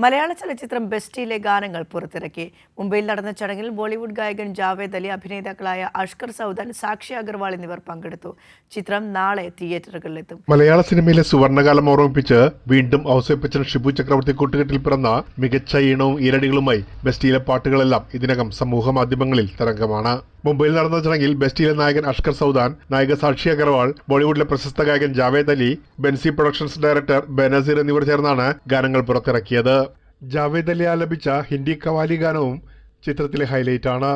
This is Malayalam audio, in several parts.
മലയാള ചലച്ചിത്രം ബെസ്റ്റിയിലെ ഗാനങ്ങൾ പുറത്തിറക്കി. മുംബൈയിൽ നടന്ന ചടങ്ങിൽ ബോളിവുഡ് ഗായകൻ ജാവേദ് അലി, അഭിനേതാക്കളായ അഷ്കർ സൗദാൻ, സാക്ഷി അഗർവാൾ എന്നിവർ പങ്കെടുത്തു. ചിത്രം നാളെ തിയേറ്ററുകളിലെത്തും. മലയാള സിനിമയിലെ സുവർണ്ണകാലം ഓർമ്മിപ്പിച്ച് വീണ്ടും ഔസേപ്പച്ചൻ ഷിബു ചക്രവർത്തി കൂട്ടുകെട്ടിൽ പിറന്ന മികച്ച ഈണവും ഈരടികളുമായി ബെസ്റ്റിയിലെ പാട്ടുകളെല്ലാം ഇതിനകം സമൂഹ മാധ്യമങ്ങളിൽ തരംഗമാണ്. മുംബൈയിൽ നടന്ന ചടങ്ങിൽ ബെസ്റ്റിയിലെ നായകൻ അഷ്കർ സൗദാൻ, നായിക സാക്ഷി അഗർവാൾ, ബോളിവുഡിലെ പ്രശസ്ത ഗായകൻ ജാവേദ് അലി, ബെൻസി പ്രൊഡക്ഷൻസ് ഡയറക്ടർ ബനസീർ എന്നിവർ ചേർന്നാണ് ഗാനങ്ങൾ പുറത്തിറക്കിയത്. ജാവേദ് അലി ആലപിച്ച ഹിന്ദി കവാലി ഗാനവും ചിത്രത്തിലെ ഹൈലൈറ്റ് ആണ്.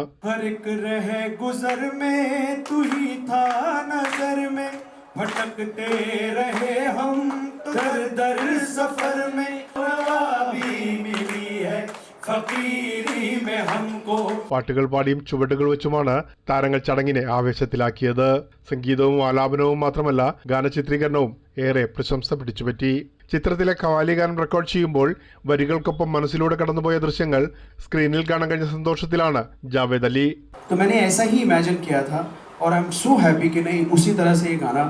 പാട്ടുകൾ പാടിയും ചുവടുകൾ വെച്ചുമാണ് താരങ്ങൾ ചടങ്ങിനെ ആവേശത്തിലാക്കിയത്. സംഗീതവും ആലാപനവും മാത്രമല്ല, ഗാനചിത്രീകരണവും ഏറെ പ്രശംസ പിടിച്ചുപറ്റി. ചിത്രത്തിലെ കവാലി ഗാനം റെക്കോർഡ് ചെയ്യുമ്പോൾ വരികൾക്കൊപ്പം മനസ്സിലൂടെ കടന്നുപോയ ദൃശ്യങ്ങൾ സ്ക്രീനിൽ കാണാൻ കഴിഞ്ഞ സന്തോഷത്തിലാണ് ജാവേദ് അലി. और आई एम सो हैप्पी कि नहीं उसी तरह से ये गाना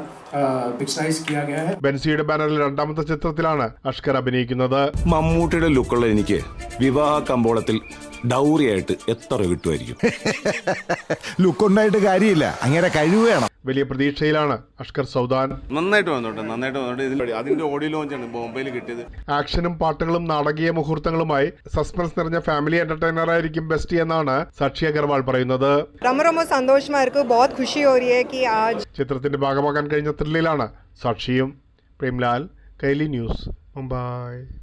पिक्चराइज किया गया है. ബെൻസിയുടെ ബാനറിൽ രണ്ടാമത്തെ ചിത്രത്തിലാണ് അഷ്കർ അഭിനയിക്കുന്നത്. മമ്മൂട്ടിയുടെ ലുക്കുള്ള എനിക്ക് വിവാഹ കമ്പോളത്തിൽ ഡൗറിയായിട്ട് എത്ര കിട്ടുമായിരിക്കും? ലുക്കുണ്ടായിട്ട് കാര്യമില്ല, അങ്ങനെ കഴിവ് വേണം. വലിയ പ്രതീക്ഷയിലാണ് അഷ്കർ സൗദാൻ. നന്നായിട്ട് വന്നോട്ടെ. അതിന്റെ ഓഡിയോ ലോഞ്ചാണ് ബോംബെയിൽ കിട്ടിയത്. ആക്ഷനും പാട്ടുകളും നാടകീയ മുഹൂർത്തങ്ങളുമായി സസ്പെൻസ് നിറഞ്ഞ ഫാമിലി എന്റർടൈനർ ആയിരിക്കും ബെസ്റ്റി എന്നാണ് സാക്ഷി അഗർവാൾ പറയുന്നത്. ചിത്രത്തിന്റെ ഭാഗമാകാൻ കഴിഞ്ഞ ത്രില്ലിലാണ് സാക്ഷിയും. പ്രേംലാൽ, കൈലി ന്യൂസ്, മുംബൈ.